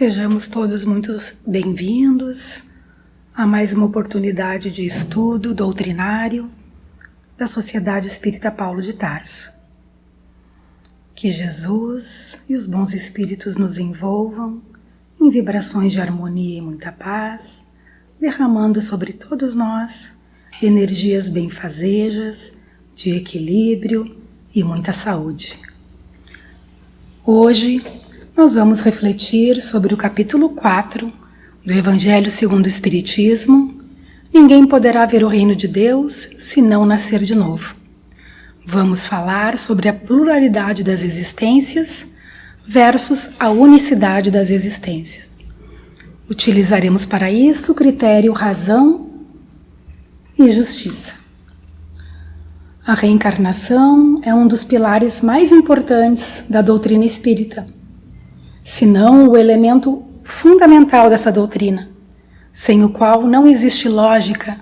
Sejamos todos muito bem-vindos a mais uma oportunidade de estudo doutrinário da Sociedade Espírita Paulo de Tarso. Que Jesus e os bons espíritos nos envolvam em vibrações de harmonia e muita paz, derramando sobre todos nós energias benfazejas, de equilíbrio e muita saúde. Hoje nós vamos refletir sobre o capítulo 4 do Evangelho segundo o Espiritismo. Ninguém poderá ver o reino de Deus se não nascer de novo. Vamos falar sobre a pluralidade das existências versus a unicidade das existências. Utilizaremos para isso o critério razão e justiça. A reencarnação é um dos pilares mais importantes da doutrina espírita, se não o elemento fundamental dessa doutrina, sem o qual não existe lógica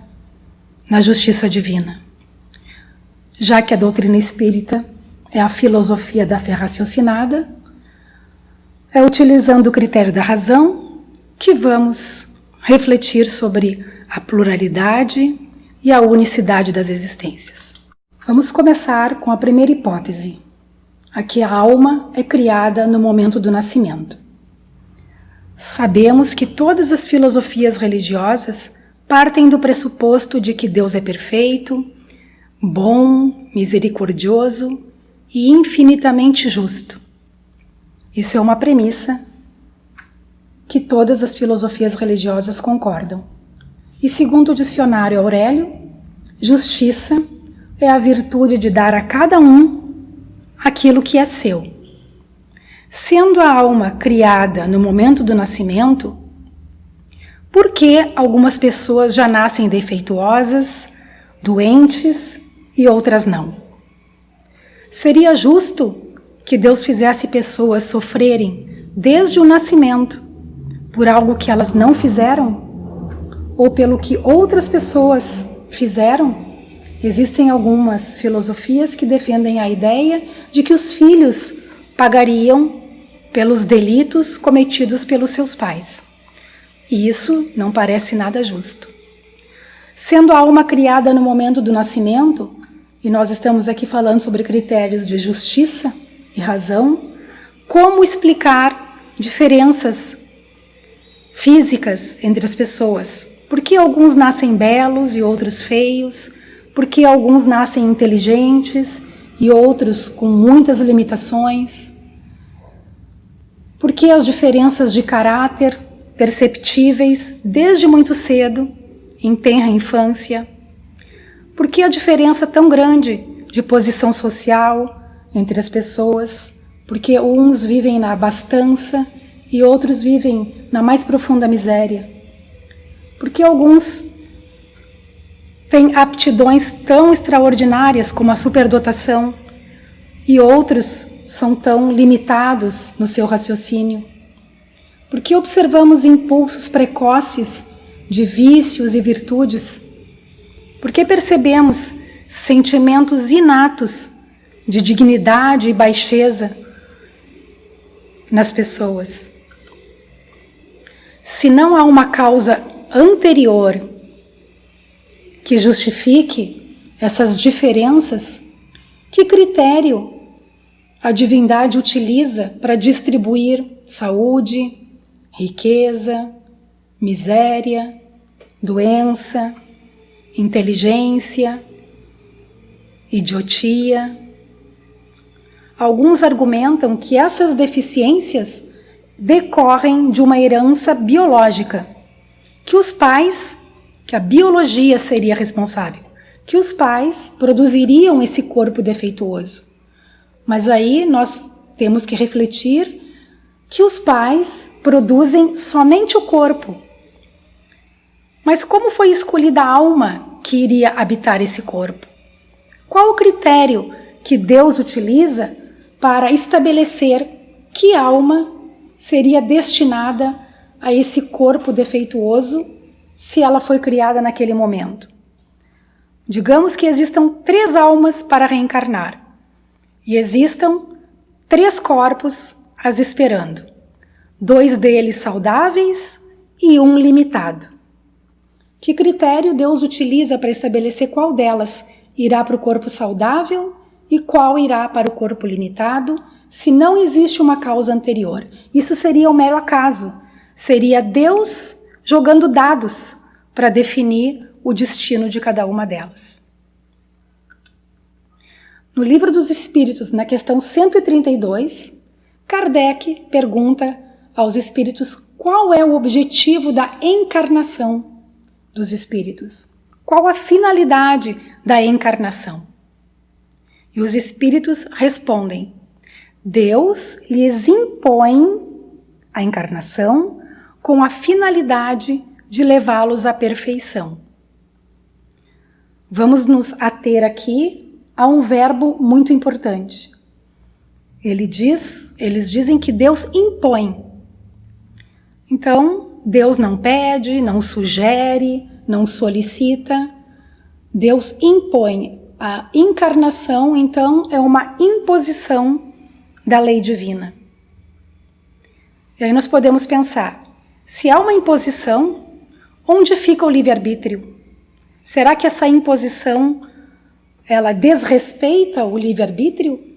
na justiça divina. Já que a doutrina espírita é a filosofia da fé raciocinada, é utilizando o critério da razão que vamos refletir sobre a pluralidade e a unicidade das existências. Vamos começar com a primeira hipótese, a que a alma é criada no momento do nascimento. Sabemos que todas as filosofias religiosas partem do pressuposto de que Deus é perfeito, bom, misericordioso e infinitamente justo. Isso é uma premissa que todas as filosofias religiosas concordam. E segundo o dicionário Aurélio, justiça é a virtude de dar a cada um aquilo que é seu. Sendo a alma criada no momento do nascimento, por que algumas pessoas já nascem defeituosas, doentes e outras não? Seria justo que Deus fizesse pessoas sofrerem desde o nascimento por algo que elas não fizeram? Ou pelo que outras pessoas fizeram? Existem algumas filosofias que defendem a ideia de que os filhos pagariam pelos delitos cometidos pelos seus pais. E isso não parece nada justo. Sendo a alma criada no momento do nascimento, e nós estamos aqui falando sobre critérios de justiça e razão, como explicar diferenças físicas entre as pessoas? Por que alguns nascem belos e outros feios? Por que alguns nascem inteligentes e outros com muitas limitações? Por que as diferenças de caráter perceptíveis desde muito cedo, em tenra infância? Por que a diferença tão grande de posição social entre as pessoas? Porque uns vivem na abastança e outros vivem na mais profunda miséria? Porque alguns têm aptidões tão extraordinárias como a superdotação e outros são tão limitados no seu raciocínio? Porque observamos impulsos precoces de vícios e virtudes? Porque percebemos sentimentos inatos de dignidade e baixeza nas pessoas? Se não há uma causa anterior que justifique essas diferenças, que critério a divindade utiliza para distribuir saúde, riqueza, miséria, doença, inteligência, idiotia? Alguns argumentam que essas deficiências decorrem de uma herança biológica, que a biologia seria responsável, que os pais produziriam esse corpo defeituoso. Mas aí nós temos que refletir que os pais produzem somente o corpo. Mas como foi escolhida a alma que iria habitar esse corpo? Qual o critério que Deus utiliza para estabelecer que alma seria destinada a esse corpo defeituoso se ela foi criada naquele momento? Digamos que existam 3 almas para reencarnar e existam 3 corpos as esperando. 2 deles saudáveis e 1 limitado. Que critério Deus utiliza para estabelecer qual delas irá para o corpo saudável e qual irá para o corpo limitado, se não existe uma causa anterior? Isso seria um mero acaso. Seria Deus jogando dados para definir o destino de cada uma delas. No Livro dos Espíritos, na questão 132, Kardec pergunta aos espíritos qual é o objetivo da encarnação dos espíritos. Qual a finalidade da encarnação? E os espíritos respondem: Deus lhes impõe a encarnação com a finalidade de levá-los à perfeição. Vamos nos ater aqui a um verbo muito importante. Eles dizem que Deus impõe. Então, Deus não pede, não sugere, não solicita. Deus impõe. A encarnação, então, é uma imposição da lei divina. E aí nós podemos pensar, se há uma imposição, onde fica o livre-arbítrio? Será que essa imposição, ela desrespeita o livre-arbítrio?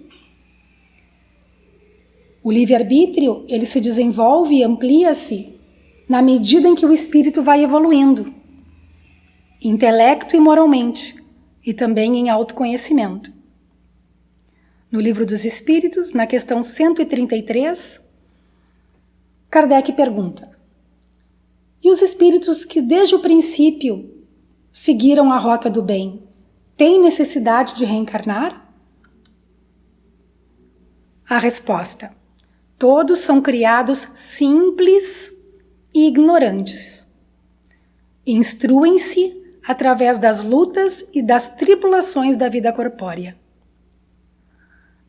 O livre-arbítrio, ele se desenvolve e amplia-se na medida em que o espírito vai evoluindo, intelecto e moralmente, e também em autoconhecimento. No Livro dos Espíritos, na questão 133, Kardec pergunta: e os espíritos que desde o princípio seguiram a rota do bem, têm necessidade de reencarnar? A resposta: todos são criados simples e ignorantes. Instruem-se através das lutas e das tribulações da vida corpórea.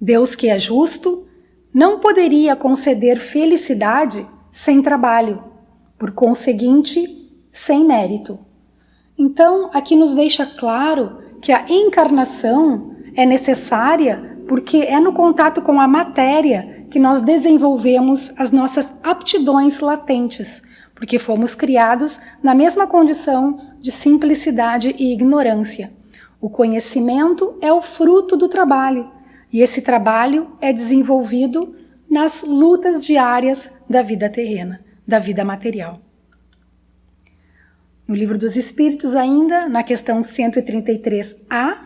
Deus, que é justo, não poderia conceder felicidade sem trabalho, por conseguinte, sem mérito. Então, aqui nos deixa claro que a encarnação é necessária porque é no contato com a matéria que nós desenvolvemos as nossas aptidões latentes, porque fomos criados na mesma condição de simplicidade e ignorância. O conhecimento é o fruto do trabalho, e esse trabalho é desenvolvido nas lutas diárias da vida terrena, da vida material. No Livro dos Espíritos, ainda, na questão 133A,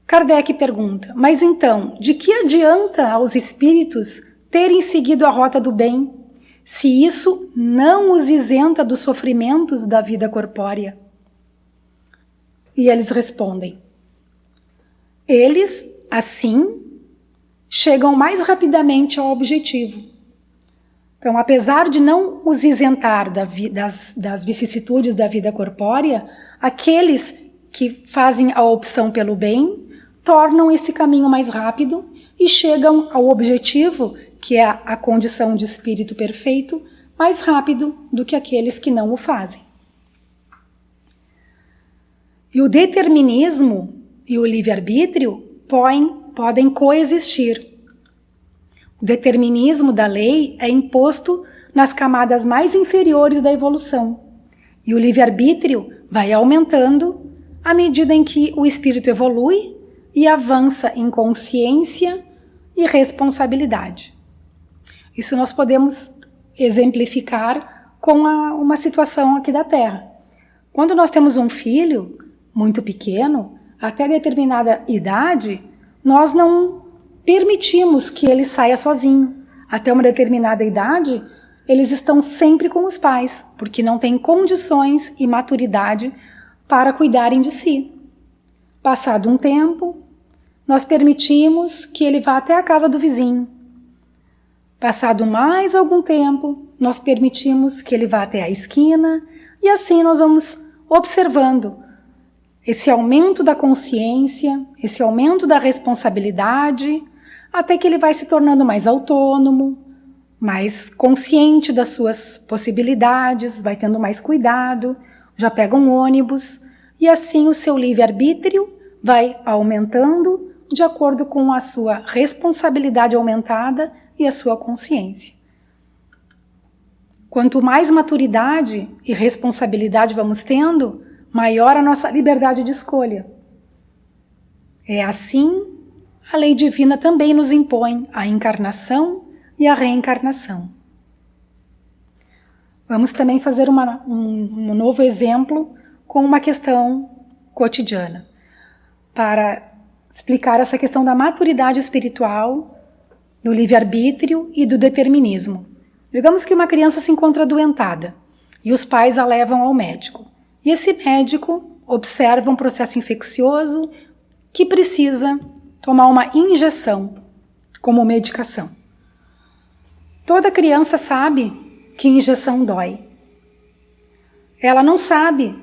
Kardec pergunta: mas então, de que adianta aos espíritos terem seguido a rota do bem, se isso não os isenta dos sofrimentos da vida corpórea? E eles respondem: eles, assim, chegam mais rapidamente ao objetivo. Então, apesar de não os isentar das vicissitudes da vida corpórea, aqueles que fazem a opção pelo bem tornam esse caminho mais rápido e chegam ao objetivo, que é a condição de espírito perfeito, mais rápido do que aqueles que não o fazem. E o determinismo e o livre-arbítrio podem coexistir. O determinismo da lei é imposto nas camadas mais inferiores da evolução, e o livre-arbítrio vai aumentando à medida em que o espírito evolui e avança em consciência e responsabilidade. Isso nós podemos exemplificar com uma situação aqui da Terra. Quando nós temos um filho muito pequeno, até determinada idade, nós não permitimos que ele saia sozinho. Até uma determinada idade, eles estão sempre com os pais, porque não têm condições e maturidade para cuidarem de si. Passado um tempo, nós permitimos que ele vá até a casa do vizinho. Passado mais algum tempo, nós permitimos que ele vá até a esquina, e assim nós vamos observando esse aumento da consciência, esse aumento da responsabilidade, até que ele vai se tornando mais autônomo, mais consciente das suas possibilidades, vai tendo mais cuidado, já pega um ônibus, e assim o seu livre-arbítrio vai aumentando de acordo com a sua responsabilidade aumentada e a sua consciência. Quanto mais maturidade e responsabilidade vamos tendo, maior a nossa liberdade de escolha. É assim, a lei divina também nos impõe a encarnação e a reencarnação. Vamos também fazer um novo exemplo com uma questão cotidiana, para explicar essa questão da maturidade espiritual, do livre-arbítrio e do determinismo. Digamos que uma criança se encontra adoentada e os pais a levam ao médico. E esse médico observa um processo infeccioso que precisa tomar uma injeção como medicação. Toda criança sabe que injeção dói. Ela não sabe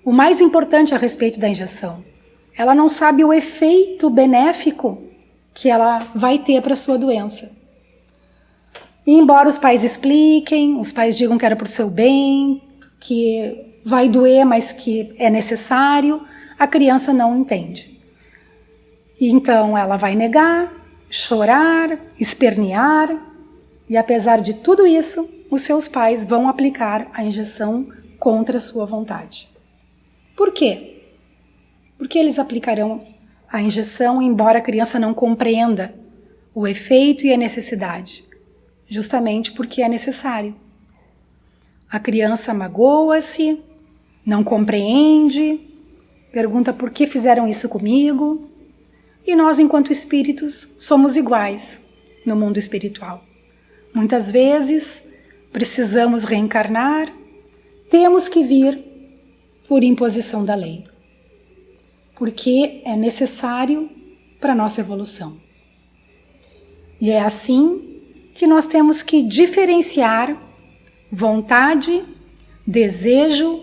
o mais importante a respeito da injeção. Ela não sabe o efeito benéfico que ela vai ter para a sua doença. E embora os pais expliquem, os pais digam que era para o seu bem, que vai doer, mas que é necessário, a criança não entende. E então ela vai negar, chorar, espernear, e apesar de tudo isso, os seus pais vão aplicar a injeção contra a sua vontade. Por quê? Porque eles aplicarão a injeção embora a criança não compreenda o efeito e a necessidade, justamente porque é necessário. A criança magoa-se, não compreende, pergunta por que fizeram isso comigo, e nós, enquanto espíritos, somos iguais no mundo espiritual. Muitas vezes precisamos reencarnar, temos que vir por imposição da lei, porque é necessário para a nossa evolução. E é assim que nós temos que diferenciar vontade, desejo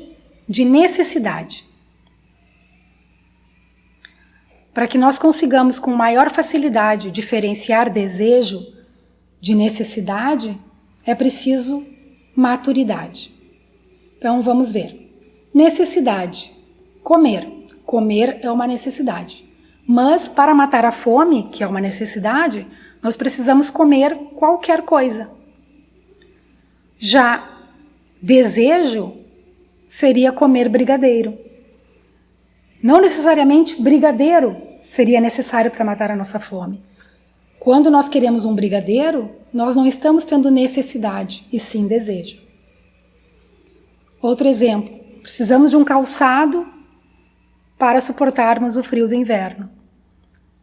de necessidade. Para que nós consigamos com maior facilidade diferenciar desejo de necessidade, é preciso maturidade. Então vamos ver. Necessidade. Comer. Comer é uma necessidade. Mas para matar a fome, que é uma necessidade, nós precisamos comer qualquer coisa. Já desejo seria comer brigadeiro. Não necessariamente brigadeiro seria necessário para matar a nossa fome. Quando nós queremos um brigadeiro, nós não estamos tendo necessidade, e sim desejo. Outro exemplo, precisamos de um calçado para suportarmos o frio do inverno.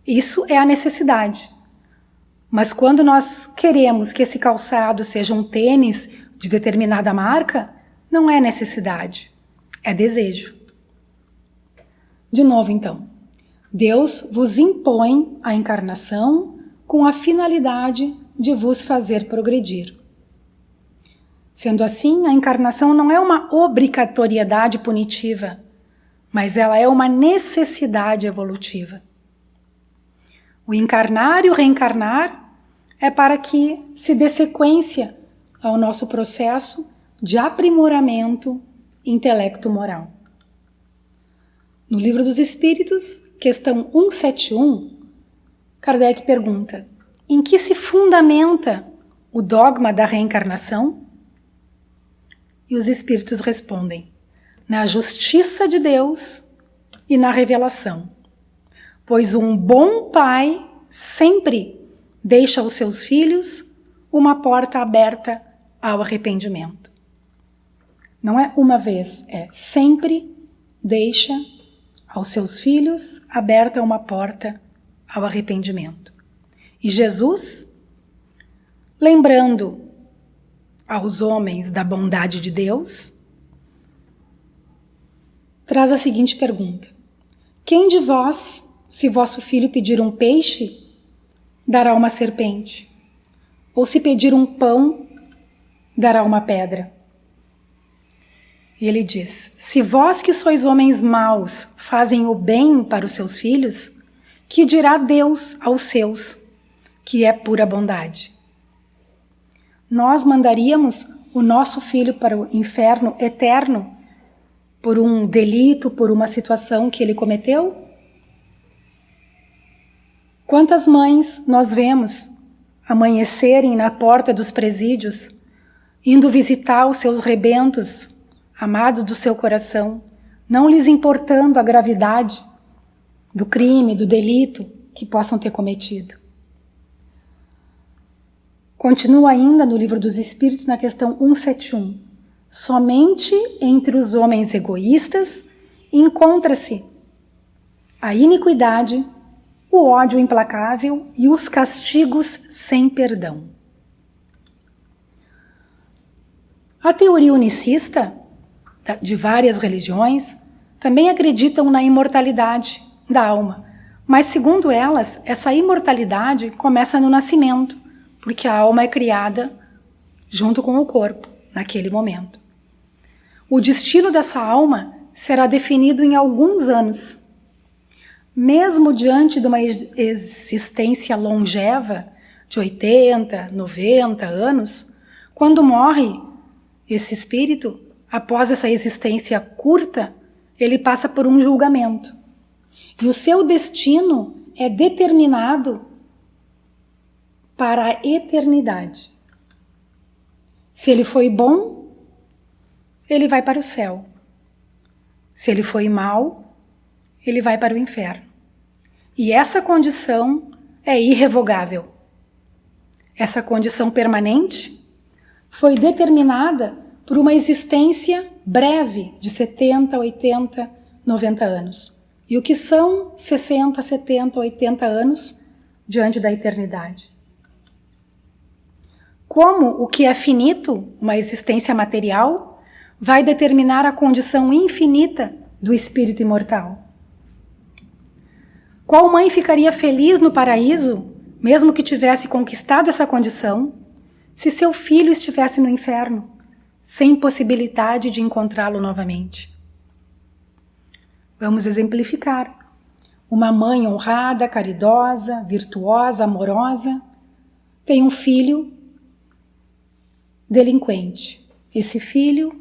Isso é a necessidade. Mas quando nós queremos que esse calçado seja um tênis de determinada marca, não é necessidade, é desejo. De novo, então, Deus vos impõe a encarnação com a finalidade de vos fazer progredir. Sendo assim, a encarnação não é uma obrigatoriedade punitiva, mas ela é uma necessidade evolutiva. O encarnar e o reencarnar é para que se dê sequência ao nosso processo de aprimoramento intelecto-moral. No Livro dos Espíritos, questão 171, Kardec pergunta: em que se fundamenta o dogma da reencarnação? E os espíritos respondem: na justiça de Deus e na revelação. Pois um bom pai sempre deixa aos seus filhos uma porta aberta ao arrependimento. Não é uma vez, é sempre deixa aos seus filhos aberta uma porta ao arrependimento. E Jesus, lembrando aos homens da bondade de Deus, traz a seguinte pergunta: quem de vós, se vosso filho pedir um peixe, dará uma serpente? Ou se pedir um pão, dará uma pedra? E ele diz: se vós que sois homens maus fazem o bem para os seus filhos, que dirá Deus aos seus, que é pura bondade? Nós mandaríamos o nosso filho para o inferno eterno por um delito, por uma situação que ele cometeu? Quantas mães nós vemos amanhecerem na porta dos presídios indo visitar os seus rebentos, amados do seu coração, não lhes importando a gravidade do crime, do delito que possam ter cometido. Continua ainda no Livro dos Espíritos, na questão 171. Somente entre os homens egoístas encontra-se a iniquidade, o ódio implacável e os castigos sem perdão. A teoria unicista, de várias religiões, também acreditam na imortalidade da alma, mas segundo elas, essa imortalidade começa no nascimento, porque a alma é criada junto com o corpo, naquele momento. O destino dessa alma será definido em alguns anos. Mesmo diante de uma existência longeva, de 80, 90 anos, quando morre esse espírito, após essa existência curta, ele passa por um julgamento. E o seu destino é determinado para a eternidade. Se ele foi bom, ele vai para o céu. Se ele foi mau, ele vai para o inferno. E essa condição é irrevogável. Essa condição permanente foi determinada por uma existência breve de 70, 80, 90 anos. E o que são 60, 70, 80 anos diante da eternidade? Como o que é finito, uma existência material, vai determinar a condição infinita do espírito imortal? Qual mãe ficaria feliz no paraíso, mesmo que tivesse conquistado essa condição, se seu filho estivesse no inferno, sem possibilidade de encontrá-lo novamente? Vamos exemplificar. Uma mãe honrada, caridosa, virtuosa, amorosa, tem um filho delinquente. Esse filho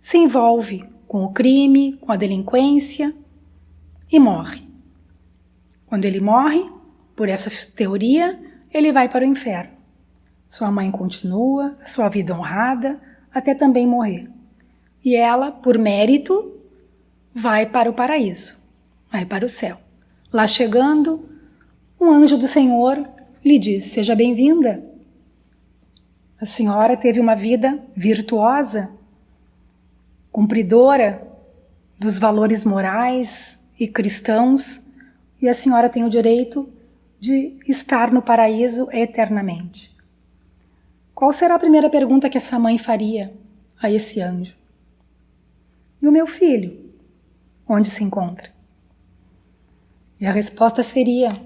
se envolve com o crime, com a delinquência e morre. Quando ele morre, por essa teoria, ele vai para o inferno. Sua mãe continua a sua vida honrada até também morrer. E ela, por mérito, vai para o paraíso, vai para o céu. Lá chegando, um anjo do Senhor lhe diz: seja bem-vinda. A senhora teve uma vida virtuosa, cumpridora dos valores morais e cristãos, e a senhora tem o direito de estar no paraíso eternamente. Qual será a primeira pergunta que essa mãe faria a esse anjo? E o meu filho, onde se encontra? E a resposta seria: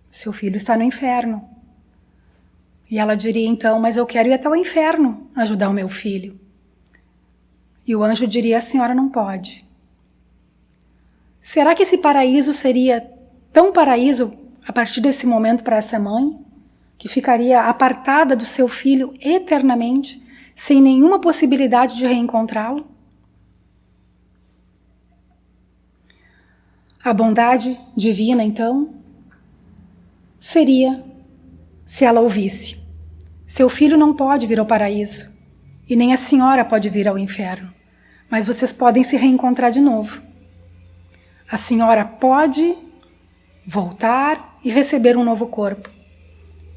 seu filho está no inferno. E ela diria então: mas eu quero ir até o inferno ajudar o meu filho. E o anjo diria: a senhora não pode. Será que esse paraíso seria tão paraíso a partir desse momento para essa mãe, que ficaria apartada do seu filho eternamente, sem nenhuma possibilidade de reencontrá-lo? A bondade divina, então, seria se ela ouvisse: seu filho não pode vir ao paraíso, e nem a senhora pode vir ao inferno, mas vocês podem se reencontrar de novo. A senhora pode voltar e receber um novo corpo,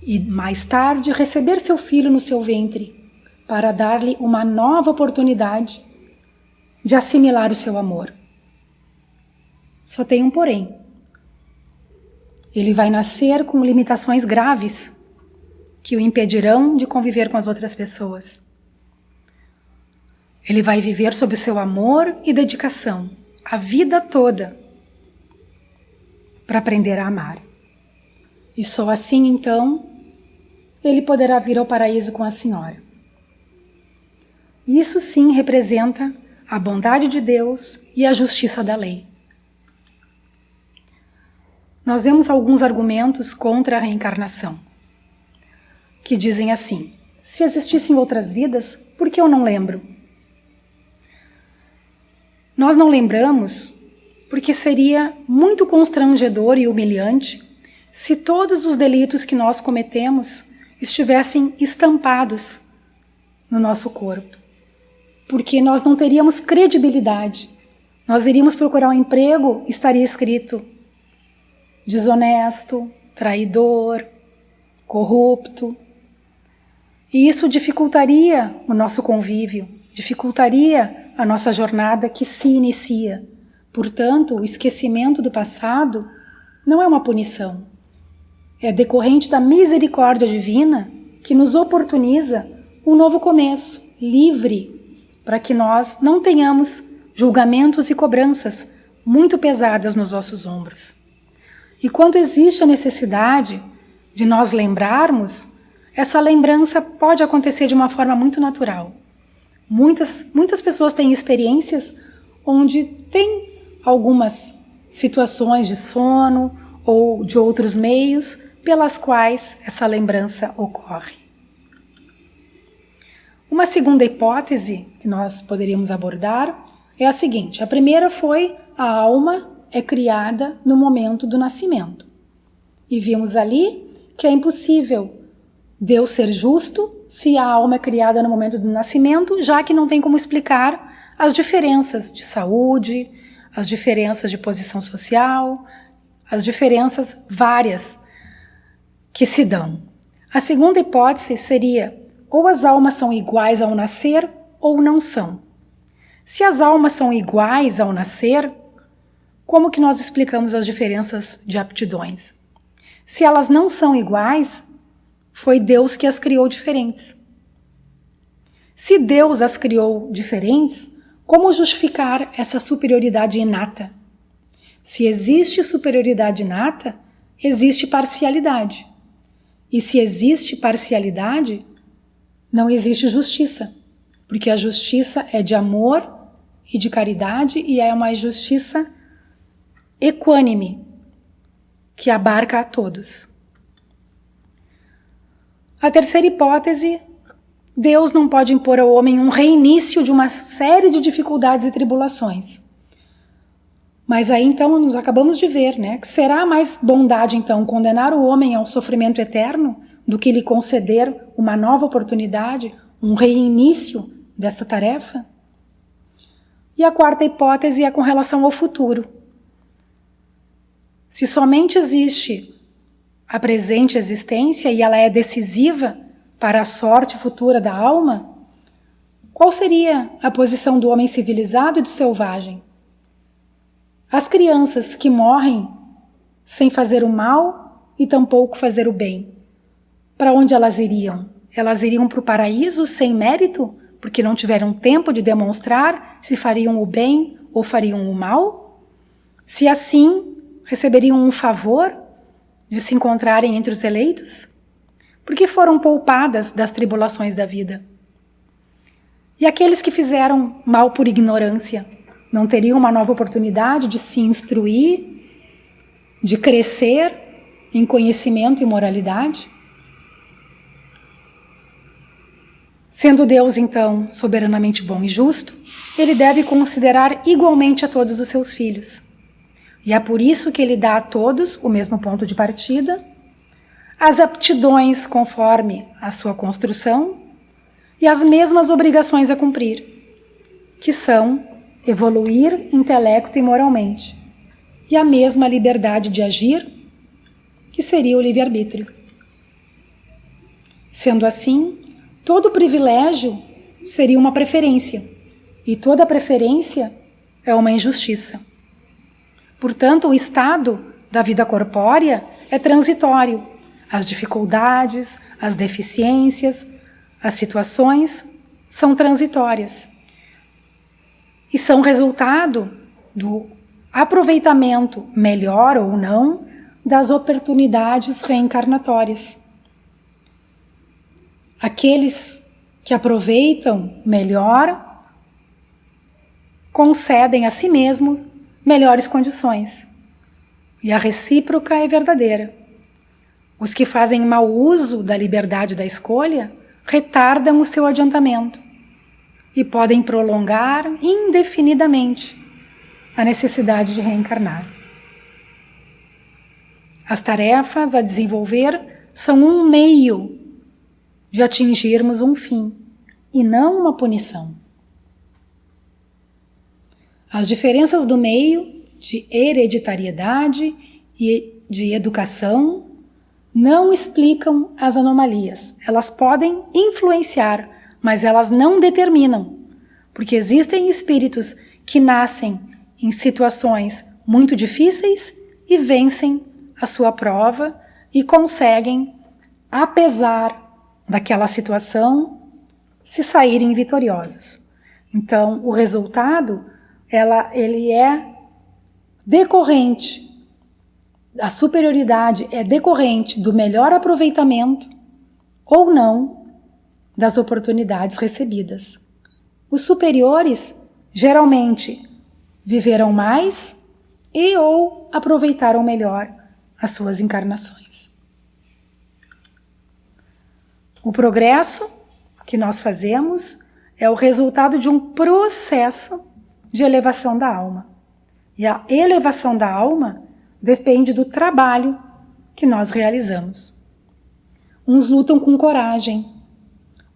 e mais tarde receber seu filho no seu ventre, para dar-lhe uma nova oportunidade de assimilar o seu amor. Só tem um porém. Ele vai nascer com limitações graves que o impedirão de conviver com as outras pessoas. Ele vai viver sob o seu amor e dedicação a vida toda para aprender a amar. E só assim, então, ele poderá vir ao paraíso com a senhora. Isso sim representa a bondade de Deus e a justiça da lei. Nós vemos alguns argumentos contra a reencarnação, que dizem assim: se existissem outras vidas, por que eu não lembro? Nós não lembramos porque seria muito constrangedor e humilhante se todos os delitos que nós cometemos estivessem estampados no nosso corpo, porque nós não teríamos credibilidade. Nós iríamos procurar um emprego, estaria escrito desonesto, traidor, corrupto. E isso dificultaria o nosso convívio, dificultaria a nossa jornada que se inicia. Portanto, o esquecimento do passado não é uma punição. É decorrente da misericórdia divina que nos oportuniza um novo começo, livre, para que nós não tenhamos julgamentos e cobranças muito pesadas nos nossos ombros. E quando existe a necessidade de nós lembrarmos, essa lembrança pode acontecer de uma forma muito natural. Muitas pessoas têm experiências onde tem algumas situações de sono ou de outros meios pelas quais essa lembrança ocorre. Uma segunda hipótese que nós poderíamos abordar é a seguinte: a primeira foi a alma é criada no momento do nascimento. E vimos ali que é impossível Deus ser justo se a alma é criada no momento do nascimento, já que não tem como explicar as diferenças de saúde, as diferenças de posição social, as diferenças várias que se dão. A segunda hipótese seria: ou as almas são iguais ao nascer ou não são. Se as almas são iguais ao nascer, como que nós explicamos as diferenças de aptidões? Se elas não são iguais, foi Deus que as criou diferentes. Se Deus as criou diferentes, como justificar essa superioridade inata? Se existe superioridade inata, existe parcialidade. E se existe parcialidade, não existe justiça, porque a justiça é de amor e de caridade e é uma justiça equânime, que abarca a todos. A terceira hipótese: Deus não pode impor ao homem um reinício de uma série de dificuldades e tribulações. Mas aí então nós acabamos de ver, né, que será mais bondade então condenar o homem ao sofrimento eterno do que lhe conceder uma nova oportunidade, um reinício dessa tarefa? E a quarta hipótese é com relação ao futuro. Se somente existe a presente existência e ela é decisiva para a sorte futura da alma, qual seria a posição do homem civilizado e do selvagem? As crianças que morrem sem fazer o mal e tampouco fazer o bem, para onde elas iriam? Elas iriam para o paraíso sem mérito, porque não tiveram tempo de demonstrar se fariam o bem ou fariam o mal? Se assim, receberiam um favor de se encontrarem entre os eleitos? Porque foram poupadas das tribulações da vida. E aqueles que fizeram mal por ignorância, não teriam uma nova oportunidade de se instruir, de crescer em conhecimento e moralidade? Sendo Deus, então, soberanamente bom e justo, ele deve considerar igualmente a todos os seus filhos. E é por isso que ele dá a todos o mesmo ponto de partida, as aptidões conforme a sua construção e as mesmas obrigações a cumprir, que são evoluir intelecto e moralmente, e a mesma liberdade de agir, que seria o livre-arbítrio. Sendo assim, todo privilégio seria uma preferência, e toda preferência é uma injustiça. Portanto, o estado da vida corpórea é transitório. As dificuldades, as deficiências, as situações são transitórias e são resultado do aproveitamento, melhor ou não, das oportunidades reencarnatórias. Aqueles que aproveitam melhor concedem a si mesmos melhores condições. E a recíproca é verdadeira. Os que fazem mau uso da liberdade da escolha retardam o seu adiantamento e podem prolongar indefinidamente a necessidade de reencarnar. As tarefas a desenvolver são um meio de atingirmos um fim, e não uma punição. As diferenças do meio de hereditariedade e de educação não explicam as anomalias. Elas podem influenciar, mas elas não determinam, porque existem espíritos que nascem em situações muito difíceis e vencem a sua prova e conseguem, apesar daquela situação, se saírem vitoriosos. Então, o resultado, ele é decorrente, a superioridade é decorrente do melhor aproveitamento ou não das oportunidades recebidas. Os superiores geralmente viveram mais e ou aproveitaram melhor as suas encarnações. O progresso que nós fazemos é o resultado de um processo de elevação da alma. E a elevação da alma depende do trabalho que nós realizamos. Uns lutam com coragem,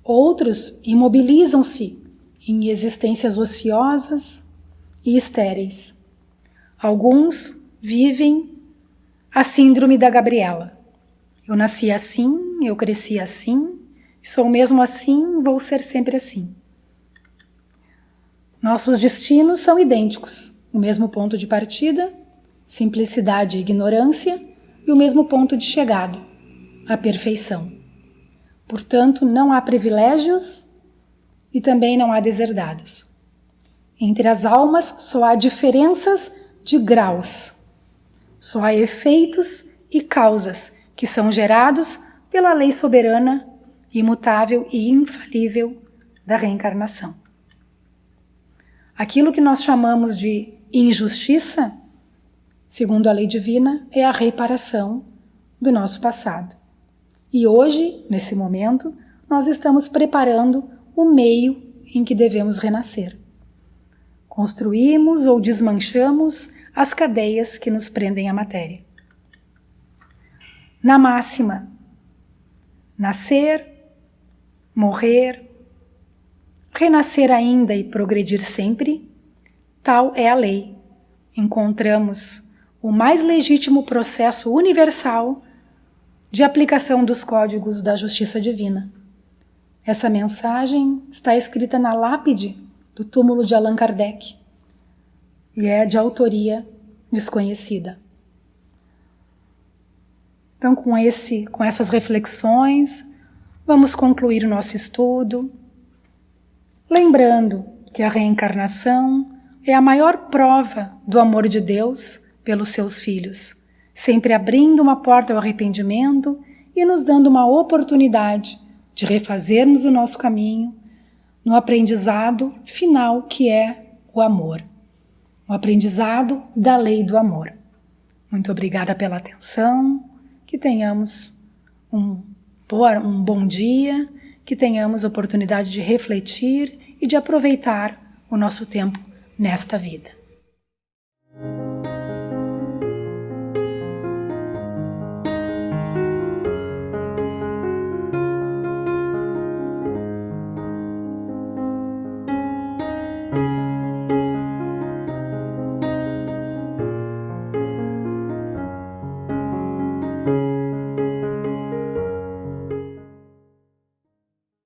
outros imobilizam-se em existências ociosas e estéreis. Alguns vivem a síndrome da Gabriela. Eu nasci assim, eu cresci assim, sou mesmo assim, vou ser sempre assim. Nossos destinos são idênticos, o mesmo ponto de partida, simplicidade e ignorância, e o mesmo ponto de chegada, a perfeição. Portanto, não há privilégios e também não há deserdados. Entre as almas só há diferenças de graus. Só há efeitos e causas que são gerados pela lei soberana, imutável e infalível da reencarnação. Aquilo que nós chamamos de injustiça, segundo a lei divina, é a reparação do nosso passado. E hoje, nesse momento, nós estamos preparando o meio em que devemos renascer. Construímos ou desmanchamos as cadeias que nos prendem à matéria. Na máxima, nascer, morrer, renascer ainda e progredir sempre, tal é a lei. Encontramos o mais legítimo processo universal de aplicação dos códigos da justiça divina. Essa mensagem está escrita na lápide do túmulo de Allan Kardec e é de autoria desconhecida. Então, com essas reflexões, vamos concluir o nosso estudo, lembrando que a reencarnação é a maior prova do amor de Deus pelos seus filhos, sempre abrindo uma porta ao arrependimento e nos dando uma oportunidade de refazermos o nosso caminho no aprendizado final que é o amor, o aprendizado da lei do amor. Muito obrigada pela atenção, que tenhamos um bom dia, que tenhamos oportunidade de refletir e de aproveitar o nosso tempo nesta vida.